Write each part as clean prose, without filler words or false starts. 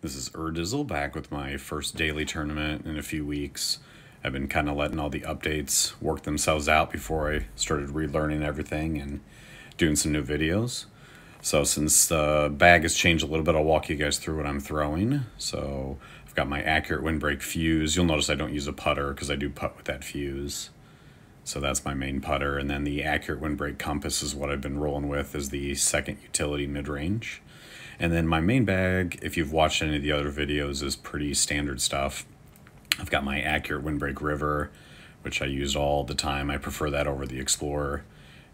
This is Urdizzle back with my first daily tournament in a few weeks. I've been kind of letting all the updates work themselves out before I started relearning everything and doing some new videos. So since the bag has changed a little bit, I'll walk you guys through what I'm throwing. So I've got my accurate windbreak fuse. You'll notice I don't use a putter because I do putt with that fuse. So that's my main putter, and then the accurate windbreak compass is what I've been rolling with as the second utility mid-range. And then my main bag, if you've watched any of the other videos, is pretty standard stuff. I've got my accurate windbreak river, which I used all the time. I prefer that over the Explorer,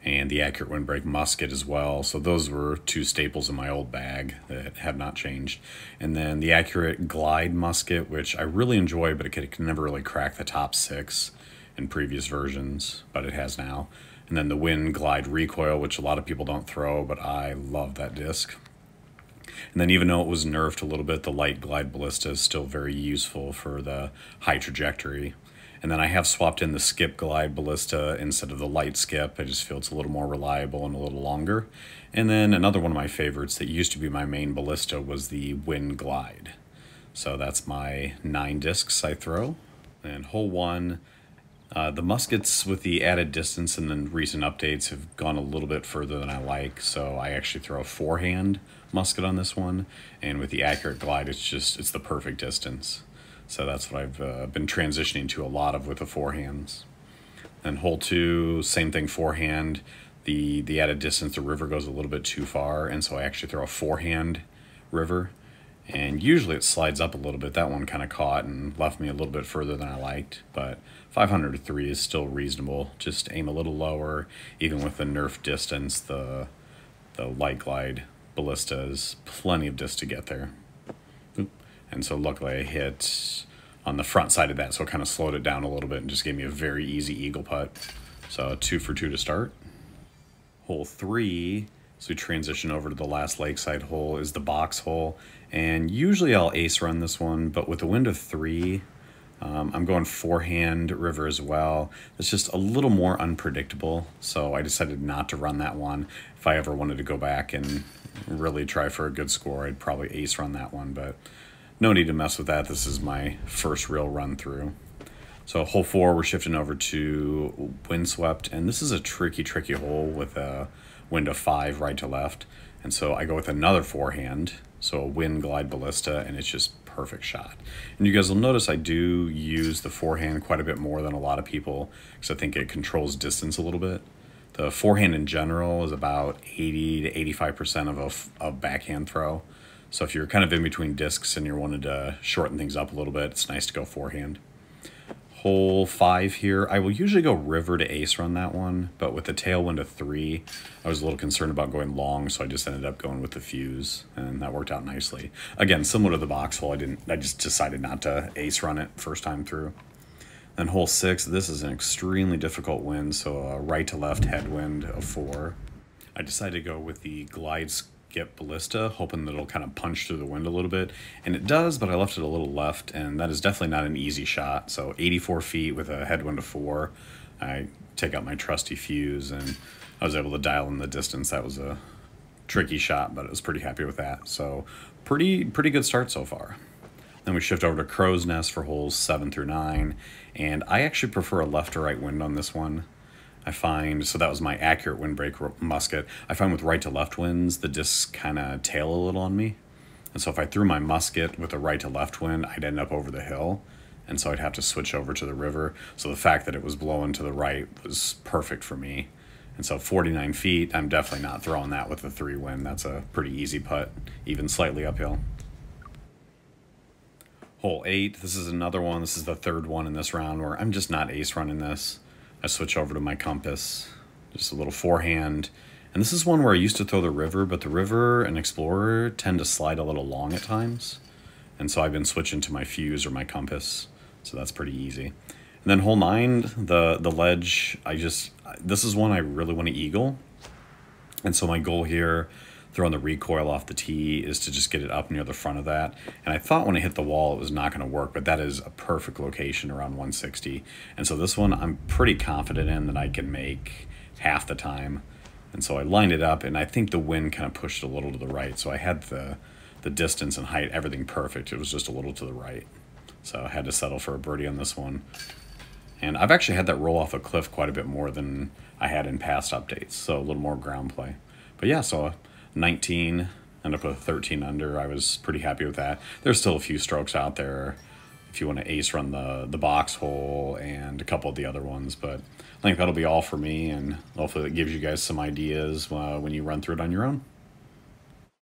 and the accurate windbreak musket as well. So those were two staples in my old bag that have not changed. And then the accurate glide musket, which I really enjoy, but it can never really crack the top 6 in previous versions, but it has now. And then the wind glide recoil, which a lot of people don't throw, but I love that disc. And then even though it was nerfed a little bit, the light glide ballista is still very useful for the high trajectory. And then I have swapped in the skip glide ballista instead of the light skip. I just feel it's a little more reliable and a little longer. And then another one of my favorites that used to be my main ballista was the wind glide. So that's my 9 discs I throw. And hole 1, the muskets with the added distance and then recent updates have gone a little bit further than I like, so I actually throw a forehand musket on this one, and with the accurate glide it's the perfect distance. So that's what I've been transitioning to a lot of with the forehands. And hole 2, same thing, forehand. The added distance, the river goes a little bit too far, and so I actually throw a forehand river, and usually it slides up a little bit. That one kind of caught and left me a little bit further than I liked, but 500 to 3 is still reasonable. Just aim a little lower. Even with the nerf distance, the light glide ballista is plenty of disc to get there. And so luckily I hit on the front side of that, so it kind of slowed it down a little bit and just gave me a very easy eagle putt. So 2 for 2 to start. Hole 3, so we transition over to the last lakeside hole, is the box hole. And usually I'll ace run this one, but with a wind of 3, I'm going forehand river as well. It's just a little more unpredictable, so I decided not to run that one. If I ever wanted to go back and really try for a good score, I'd probably ace run that one, but no need to mess with that. This is my first real run through. So hole 4, we're shifting over to windswept, and this is a tricky hole with a wind of 5 right to left. And so I go with another forehand, so a wind glide ballista, and it's just perfect shot. And you guys will notice I do use the forehand quite a bit more than a lot of people, because I think it controls distance a little bit. The forehand in general is about 80 to 85% of a backhand throw. So if you're kind of in between discs and you're wanting to shorten things up a little bit, it's nice to go forehand. Hole 5 here, I will usually go river to ace run that one, but with the tailwind of 3, I was a little concerned about going long, so I just ended up going with the fuse, and that worked out nicely. Again, similar to the box hole, I just decided not to ace run it first time through. Then hole 6, this is an extremely difficult wind, so a right to left headwind of 4. I decided to go with the glide skip ballista, hoping that it'll kind of punch through the wind a little bit, and it does, but I left it a little left, and that is definitely not an easy shot. So 84 feet with a headwind of 4, I take out my trusty fuse, and I was able to dial in the distance. That was a tricky shot, but I was pretty happy with that. So pretty good start so far. Then we shift over to crow's nest for holes 7 through 9, and I actually prefer a left to right wind on this one. I find, so that was my accurate windbreak musket. I find with right to left winds, the discs kind of tail a little on me. And so if I threw my musket with a right to left wind, I'd end up over the hill. And so I'd have to switch over to the river. So the fact that it was blowing to the right was perfect for me. And so 49 feet, I'm definitely not throwing that with a 3 wind. That's a pretty easy putt, even slightly uphill. Hole 8, this is another one. This is the 3rd one in this round where I'm just not ace running this. I switch over to my compass, just a little forehand. And this is one where I used to throw the river, but the river and Explorer tend to slide a little long at times. And so I've been switching to my fuse or my compass, so that's pretty easy. And then hole 9, the ledge, this is one I really want to eagle. And so my goal here, throwing the recoil off the tee, is to just get it up near the front of that. And I thought when I hit the wall it was not going to work, but that is a perfect location around 160. And so this one I'm pretty confident in that I can make half the time. And so I lined it up, and I think the wind kind of pushed a little to the right, so I had the the distance and height, everything perfect. It was just a little to the right. So I had to settle for a birdie on this one. And I've actually had that roll off a cliff quite a bit more than I had in past updates, so a little more ground play. But yeah, so 19, ended up with 13 under. I was pretty happy with that. There's still a few strokes out there if you want to ace run the box hole and a couple of the other ones, but I think that'll be all for me, and hopefully it gives you guys some ideas when you run through it on your own.